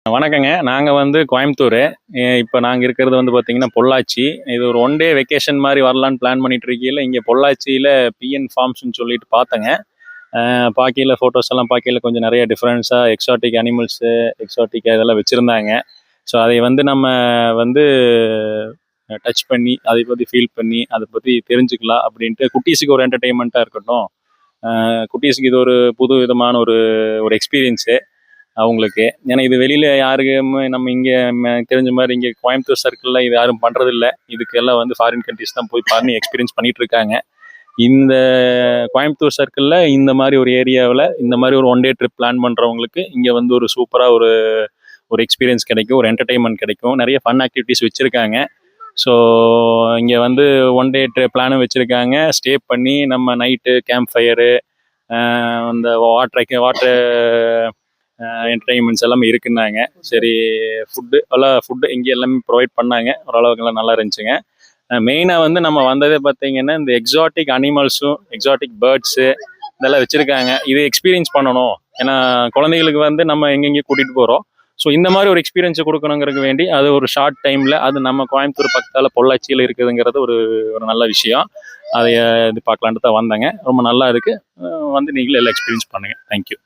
வணக்கங்க. நாங்க வந்து கோயம்புத்தூரு. இப்ப நாங்க இருக்கிறது வந்து பார்த்தீங்கன்னா, பொள்ளாச்சி. இது ஒரு ஒன் டே வெக்கேஷன் மாரி வரலான்னு பிளான் பண்ணிட்டு இருக்கையில, இங்க பொள்ளாச்சியில பிஎன் ஃபார்ம்ஸ்ன்னு சொல்லிட்டு பார்த்தேங்க. பார்க்கையில ஃபோட்டோஸ் எல்லாம் பார்க்கையில கொஞ்சம் நெறைய டிஃபரென்ஸா எக்ஸாட்டிக் அனிமல்ஸு, எக்ஸாட்டிக் இதெல்லாம் வச்சிருந்தாங்க. ஸோ, அதை வந்து நம்ம வந்து டச் பண்ணி, அதை பத்தி ஃபீல் பண்ணி, அத பத்தி தெரிஞ்சுக்கலாம் அப்படின்ட்டு குட்டீஸுக்கு ஒரு என்டர்டெயின்மெண்ட்டா இருக்கட்டும். குட்டீஸுக்கு இது ஒரு புது விதமான ஒரு ஒரு எக்ஸ்பீரியன்ஸு. அவங்களுக்கு. ஏன்னா இது வெளியில யாருக்குமே நம்ம இங்க தெரிஞ்ச மாரி இங்க கோயம்புத்தூர் சர்க்கிள்ல இது யாரும் பண்றதில்ல. இதுக்கெல்லாம் வந்து ஃபாரின் கண்ட்ரீஸ் தான் போய் பண்ணி எக்ஸ்பீரியன்ஸ் பண்ணிட்டு இருக்காங்க. இந்த கோயம்புத்தூர் சர்க்கிள்ல இந்த மாரி ஒரு ஏரியாவுல இந்த மாரி ஒரு ஒன் டே ட்ரிப் பிளான் பண்றவங்களுக்கு இங்க வந்து ஒரு சூப்பரா ஒரு ஒரு எக்ஸ்பீரியன்ஸ் கிடைக்கும். ஒரு என்டர்டெயின்மெண்ட் கிடைக்கும். நெறைய ஃபன் ஆக்டிவிட்டீஸ் வச்சிருக்காங்க. ஸோ இங்க வந்து ஒன் டே பிளானும் வச்சிருக்காங்க. ஸ்டே பண்ணி நம்ம நைட்டு கேம்ப் ஃபயரு, அந்த வாட்டர் என்டர்டெயின்மெண்ட்ஸ் எல்லாமே இருக்குன்னாங்க. சரி, ஃபுட்டு இங்கே எல்லாமே ப்ரொவைட் பண்ணாங்க. ஓரளவுக்குலாம் நல்லா இருந்துச்சுங்க. மெயினாக வந்து நம்ம வந்ததே பார்த்தீங்கன்னா, இந்த எக்ஸாட்டிக் அனிமல்ஸும் எக்ஸாட்டிக் பேர்ட்ஸு இதெல்லாம் வச்சுருக்காங்க. இது எக்ஸ்பீரியன்ஸ் பண்ணணும். ஏன்னா குழந்தைகளுக்கு வந்து நம்ம எங்கெங்கேயும் கூட்டிகிட்டு போகிறோம். ஸோ இந்த மாதிரி ஒரு எக்ஸ்பீரியன்ஸை கொடுக்கணுங்கிறதுக்கு வேண்டி அது ஒரு ஷார்ட் டைமில் அது நம்ம கோயம்புத்தூர் பக்கத்தால் பொள்ளாச்சியில் இருக்குதுங்கிறது ஒரு ஒரு நல்ல விஷயம். அதை இது பார்க்கலான்ட்டு தான் வந்தேங்க. ரொம்ப நல்லா இருக்குது. வந்து நீங்களும் எல்லாம் எக்ஸ்பீரியன்ஸ் பண்ணுங்கள். தேங்க்யூ.